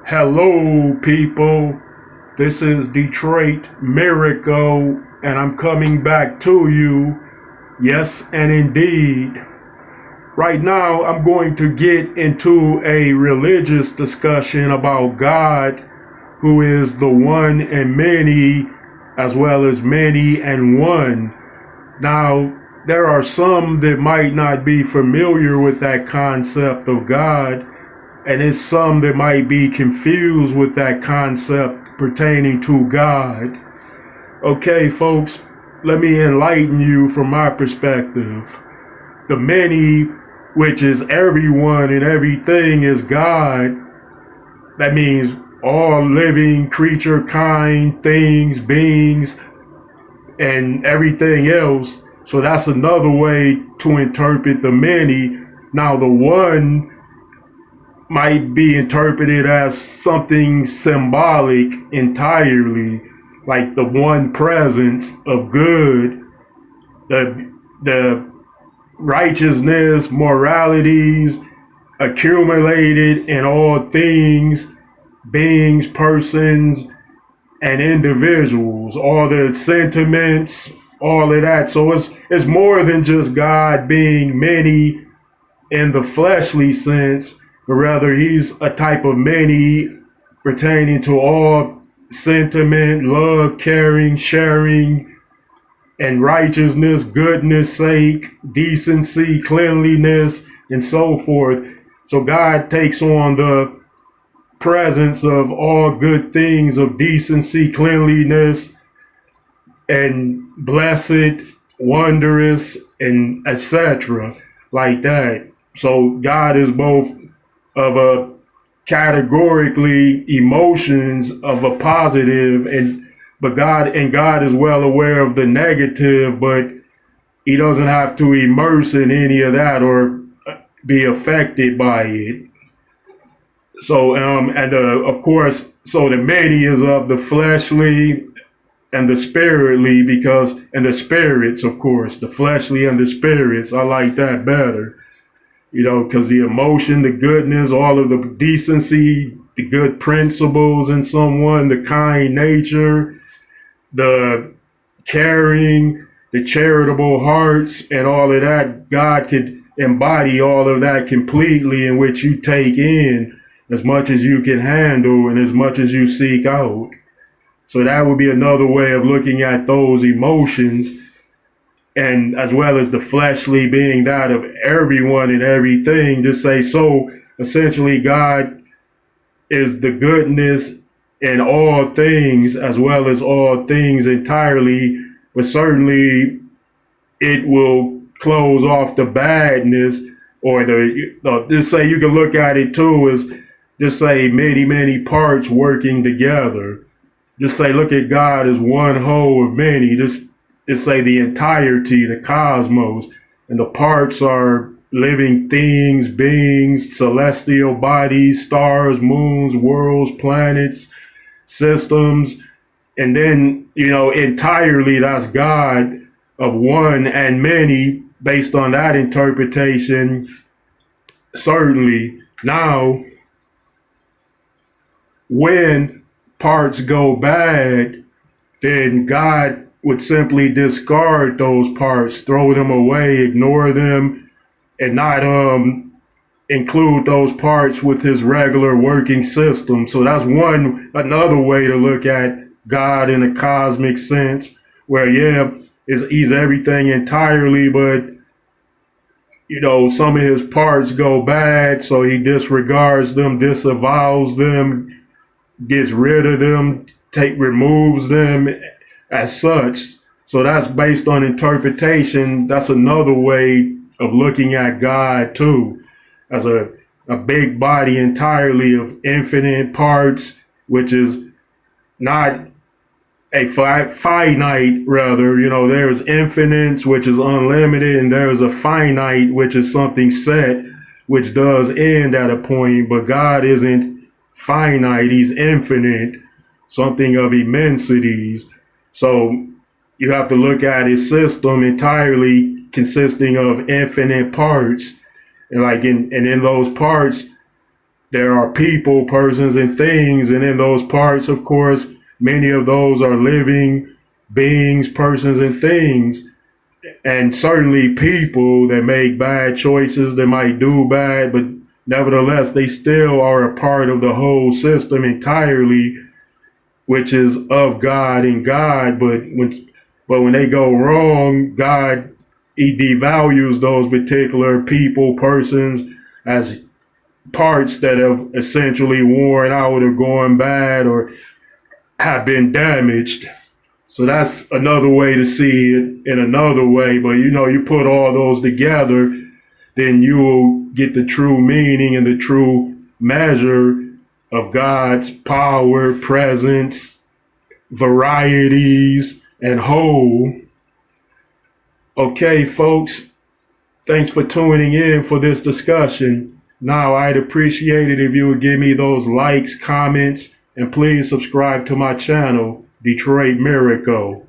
Hello, people. This is Detroit Miracle, and I'm coming back to you. Yes, and indeed. Right now, I'm going to get into a religious discussion about God, who is the one and many, as well as many and one. Now, there are some that might not be familiar with that concept of God, and it's some that might be confused with that concept pertaining to God. Okay, folks, let me enlighten you from my perspective. The many, which is everyone and everything, is God. That means all living creature kind, things, beings, and everything else. So that's another way to interpret the many. Now, the one might be interpreted as something symbolic entirely, like the one presence of good, the righteousness, moralities accumulated in all things, beings, persons, and individuals, all the sentiments, all of that. So it's more than just God being many in the fleshly sense, but rather he's a type of many pertaining to all sentiment, love, caring, sharing, and righteousness, goodness sake, decency, cleanliness, and so forth. So God takes on the presence of all good things of decency, cleanliness, and blessed, wondrous, and etc. like that. So God is both of a categorically emotions of a positive, but God is well aware of the negative, but he doesn't have to immerse in any of that or be affected by it. So and of course, so the many is of the fleshly and the spiritly, because and the spirits, of course, the fleshly and the spirits. I like that better, because the emotion, the goodness, all of the decency, the good principles in someone, the kind nature, the caring, the charitable hearts, and all of that, God could embody all of that completely, in which you take in as much as you can handle and as much as you seek out. So that would be another way of looking at those emotions, and as well as the fleshly being that of everyone and everything, to say, so essentially God is the goodness in all things as well as all things entirely, but certainly it will close off the badness, or just say, you can look at it too as just say many parts working together. Just say, look at God as one whole of many. Just say the entirety, the cosmos, and the parts are living things, beings, celestial bodies, stars, moons, worlds, planets, systems. And then, entirely that's God of one and many. Based on that interpretation, certainly. Now, when parts go bad, then God would simply discard those parts, throw them away, ignore them, and not include those parts with his regular working system. So that's another way to look at God in a cosmic sense, where he's everything entirely, but some of his parts go bad, so he disregards them, disavows them, gets rid of them, removes them as such. So that's based on interpretation. That's another way of looking at God too, as a big body entirely of infinite parts, which is not a finite, rather. There's infinite, which is unlimited, and there is a finite, which is something set, which does end at a point. But God isn't finite, he's infinite, something of immensities. So you have to look at his system entirely consisting of infinite parts, and in those parts, there are people, persons, and things. And in those parts, of course, many of those are living beings, persons, and things. And certainly people that make bad choices, that might do bad, but nevertheless, they still are a part of the whole system entirely, which is of God and God. But when they go wrong, God, he devalues those particular people, persons, as parts that have essentially worn out or gone bad or have been damaged. So that's another way to see it in another way. But you put all those together, then you will get the true meaning and the true measure of God's power, presence, varieties, and whole. Okay, folks, thanks for tuning in for this discussion. Now, I'd appreciate it if you would give me those likes, comments, and please subscribe to my channel, Detroit Miracle.